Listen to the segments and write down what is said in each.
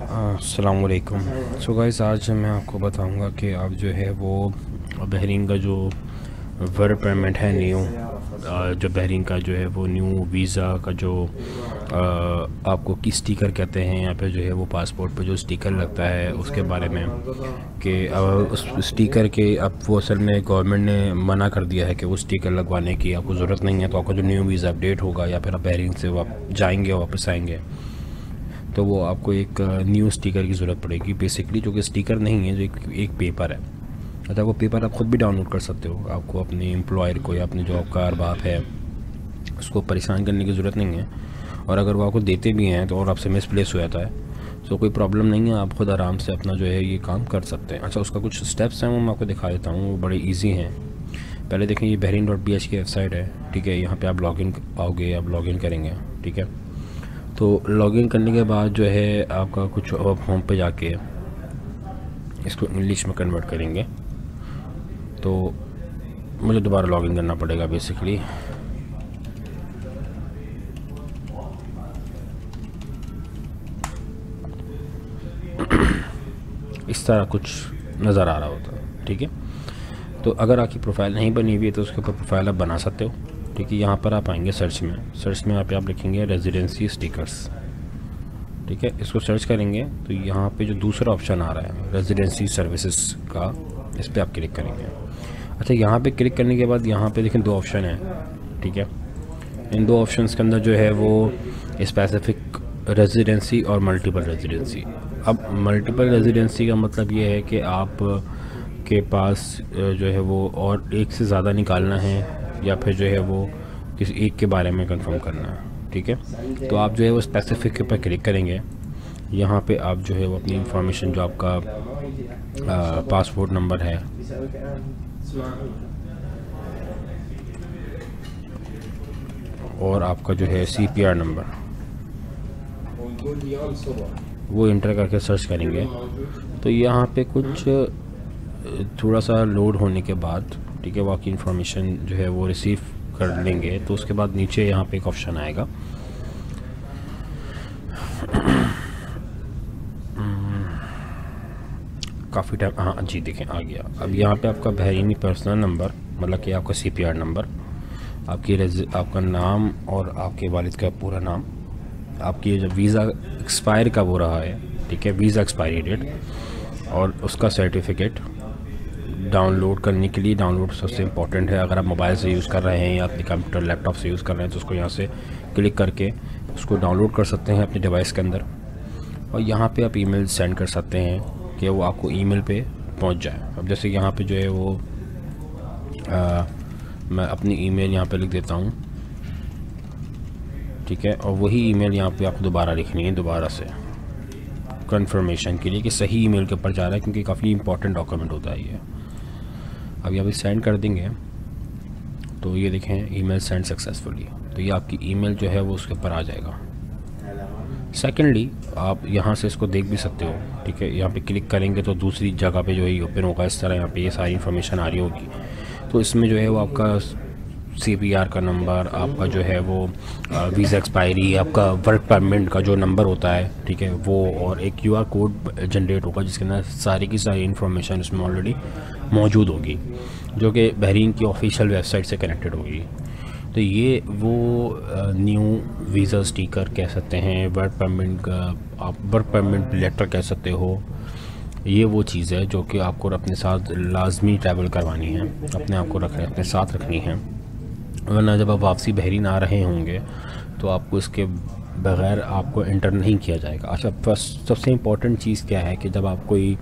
अस्सलाम वालेकुम। So guys, आज मैं आपको बताऊंगा कि आप जो है वो बहरीन का जो वर्क परमिट है न्यू, जो बहरीन का जो है वो न्यू वीज़ा का जो आपको की स्टिकर कहते हैं या फिर जो है वो पासपोर्ट पे जो स्टिकर लगता है उसके बारे में कि उस स्टिकर के अब वो असल में गवर्नमेंट ने मना कर दिया है कि वो स्टिकर लगवाने की आपको ज़रूरत नहीं है। तो आपका जो न्यू वीज़ा अपडेट होगा या फिर आप बहरीन से जाएंगे वापस आएंगे तो वो आपको एक न्यू स्टिकर की ज़रूरत पड़ेगी बेसिकली, जो कि स्टिकर नहीं है, जो एक पेपर है। अच्छा, वो पेपर आप ख़ुद भी डाउनलोड कर सकते हो। आपको अपने एम्प्लॉयर को या अपने जो आपका अरबाब है उसको परेशान करने की ज़रूरत नहीं है। और अगर वो आपको देते भी हैं तो और आपसे मिसप्लेस हो जाता है तो कोई प्रॉब्लम नहीं है, आप ख़ुद आराम से अपना जो है ये काम कर सकते हैं। अच्छा, उसका कुछ स्टेप्स हैं वो मैं आपको दिखा देता हूँ, वो बड़े ईजी हैं। पहले देखें, ये bahrain.bh की वेबसाइट है, ठीक है। यहाँ पर आप लॉगिन आओगे, आप लॉगिन करेंगे, ठीक है। तो लॉगिन करने के बाद जो है आपका कुछ होम पे जाके इसको इंग्लिश में कन्वर्ट करेंगे तो मुझे दोबारा लॉगिन करना पड़ेगा बेसिकली। इस तरह कुछ नज़र आ रहा होता है, ठीक है। तो अगर आपकी प्रोफाइल नहीं बनी हुई है तो उसके ऊपर प्रोफाइल आप बना सकते हो, ठीक है। यहाँ पर आप आएंगे सर्च में आप लिखेंगे रेजिडेंसी स्टिकर्स, ठीक है। इसको सर्च करेंगे तो यहाँ पे जो दूसरा ऑप्शन आ रहा है रेजिडेंसी सर्विसेज का, इस पर आप क्लिक करेंगे। अच्छा, यहाँ पे क्लिक करने के बाद यहाँ पे देखें 2 ऑप्शन हैं, ठीक है। इन 2 ऑप्शंस के अंदर जो है वो स्पेसिफिक रेजिडेंसी और मल्टीपल रेजिडेंसी। अब मल्टीपल रेजिडेंसी का मतलब ये है कि आप के पास जो है वो और एक से ज़्यादा निकालना है या फिर जो है वो किसी एक के बारे में कंफर्म करना है, ठीक है। तो आप जो है वो स्पेसिफिक के ऊपर क्लिक करेंगे। यहाँ पे आप जो है वो अपनी इंफॉर्मेशन जो आपका पासपोर्ट नंबर है और आपका जो है CPR नंबर वो इंटर करके सर्च करेंगे। तो यहाँ पे कुछ थोड़ा सा लोड होने के बाद, ठीक है, वो आपकी इंफॉर्मेशन जो है वो रिसीव कर लेंगे। तो उसके बाद नीचे यहाँ पे एक ऑप्शन आएगा काफ़ी टाइम, हाँ जी देखें आ गया। अब यहाँ पे आपका बहरीनी पर्सनल नंबर, मतलब कि आपका CPR नंबर, आपका नाम और आपके वालिद का पूरा नाम, आपकी जब वीज़ा एक्सपायर का वो रहा है, ठीक है, वीज़ा एक्सपायरी डेट और उसका सर्टिफिकेट डाउनलोड करने के लिए। डाउनलोड सबसे इम्पॉर्टेंट है। अगर आप मोबाइल से यूज़ कर रहे हैं या अपने कंप्यूटर लैपटॉप से यूज़ कर रहे हैं तो उसको यहाँ से क्लिक करके उसको डाउनलोड कर सकते हैं अपने डिवाइस के अंदर। और यहाँ पे आप ईमेल सेंड कर सकते हैं कि वो आपको ईमेल पे पहुँच जाए। अब जैसे यहाँ पे जो है वो मैं अपनी ईमेल यहाँ पे लिख देता हूँ, ठीक है। और वही ईमेल यहाँ पे आपको दोबारा लिखनी है, दोबारा से कंफर्मेशन के लिए कि सही ईमेल के ऊपर जा रहा है, क्योंकि काफ़ी इंपॉर्टेंट डॉक्यूमेंट होता है ये। अब यहाँ पे सेंड कर देंगे तो ये देखें ईमेल सेंड सक्सेसफुली, तो ये आपकी ईमेल जो है वो उसके ऊपर आ जाएगा। सेकेंडली आप यहाँ से इसको देख भी सकते हो, ठीक है। यहाँ पे क्लिक करेंगे तो दूसरी जगह पे जो है ओपन होगा इस तरह। यहाँ पे ये सारी इन्फॉर्मेशन आ रही होगी। तो इसमें जो है वो आपका CPR का नंबर, आपका जो है वो वीज़ा एक्सपायरी, आपका वर्क परमिट का जो नंबर होता है, ठीक है, वो, और एक QR कोड जनरेट होगा जिसके अंदर सारी की सारी इन्फॉर्मेशन उसमें ऑलरेडी मौजूद होगी, जो कि बहरीन की ऑफिशियल वेबसाइट से कनेक्टेड होगी। तो ये वो न्यू वीज़ा स्टिकर कह सकते हैं, वर्क परमिट का आप वर्क परमिट लेटर कह सकते हो। ये वो चीज़ है जो कि आपको अपने साथ लाजमी ट्रैवल करवानी है, अपने आप को अपने साथ रखनी है, वरना जब आप वापसी बहरीन आ रहे होंगे तो आपको इसके बग़ैर आपको इंटर नहीं किया जाएगा। अच्छा, फर्स्ट सबसे इम्पॉर्टेंट चीज़ क्या है कि जब आप कोई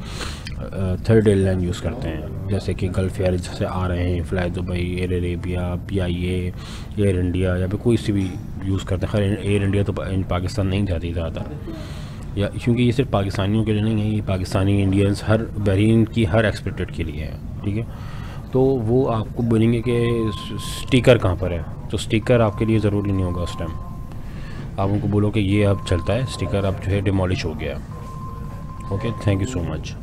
थर्ड एयरलाइन यूज़ करते हैं, जैसे कि गल्फ़ एयर से आ रहे हैं, fly Dubai, air Arabia, BIA, air India, या फिर कोई सी भी यूज़ करते हैं। खैर एयर इंडिया तो इन पाकिस्तान नहीं जाती ज़्यादा, या क्योंकि ये सिर्फ पाकिस्तानियों के लिए नहीं है, ये पाकिस्तानी इंडियंस हर बहरीन की हर एक्सपेक्टेड के लिए है, ठीक है। तो वो आपको बोलेंगे कि स्टिकर कहाँ पर है, तो स्टिकर आपके लिए ज़रूरी नहीं होगा। उस टाइम आप उनको बोलो कि ये अब चलता है स्टिकर, अब जो है डिमोलिश हो गया। Okay, thank you so much.